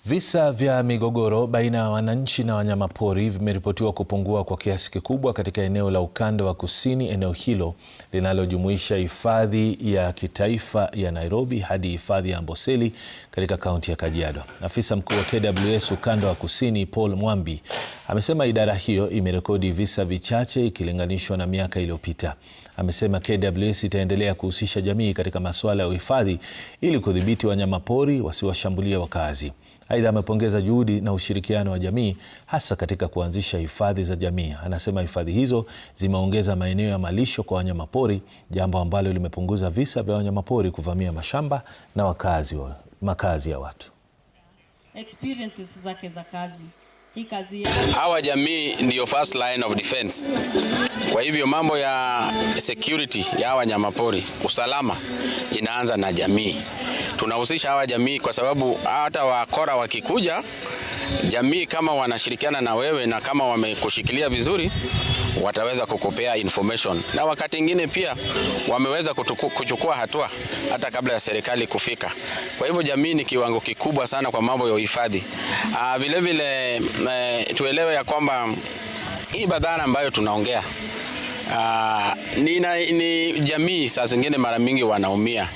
Visa vya migogoro baina ya wananchi na wanyamapori vimeripotiwa kupungua kwa kiasi kikubwa katika eneo la ukanda wa kusini, eneo hilo linalojumuisha hifadhi ya kitaifa ya Nairobi hadi hifadhi ya Amboseli katika kaunti ya Kajiado. Afisa mkuu wa KWS ukanda wa kusini, Paul Mwambi, amesema idara hiyo imerekodi visa vichache ikilinganishwa na miaka iliyopita. Amesema KWS itaendelea kuhusisha jamii katika masuala ya uhifadhi ili kudhibiti wanyamapori wasiwashambulie wakazi. Aidha, amepongeza juhudi na ushirikiano wa jamii hasa katika kuanzisha hifadhi za jamii. Anasema hifadhi hizo zimeongeza maeneo ya malisho kwa wanyamapori, jambo ambalo limepunguza visa vya wanyamapori kuvamia mashamba na makazi ya watu. Experiences zake za kazi. Hawa jamii ndio first line of defense. Kwa hivyo mambo ya security ya hawa wanyamapori, usalama inaanza na jamii. Tunahusisha hawa jamii kwa sababu hata wakora wakikuja, jamii kama wanashirikiana na wewe na kama wamekushikilia vizuri, wataweza kukupea information. Na wakati mwingine pia wameweza kuchukua hatua hata kabla ya serikali kufika. Kwa hivyo jamii ni kiwango kikubwa sana kwa mambo ya uhifadhi. Vile vile tuelewe ya kwamba hii badhara ambayo tunaongea ni jamii saa zingine mara mingi wanaumia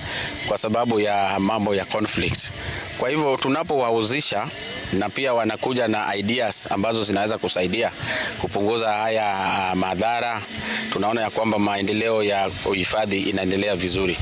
kwa sababu ya mambo ya conflict. Kwa hivyo tunapowahusisha na pia wanakuja na ideas ambazo zinaweza kusaidia kupunguza haya madhara, tunaona ya kwamba maendeleo ya uhifadhi inaendelea vizuri.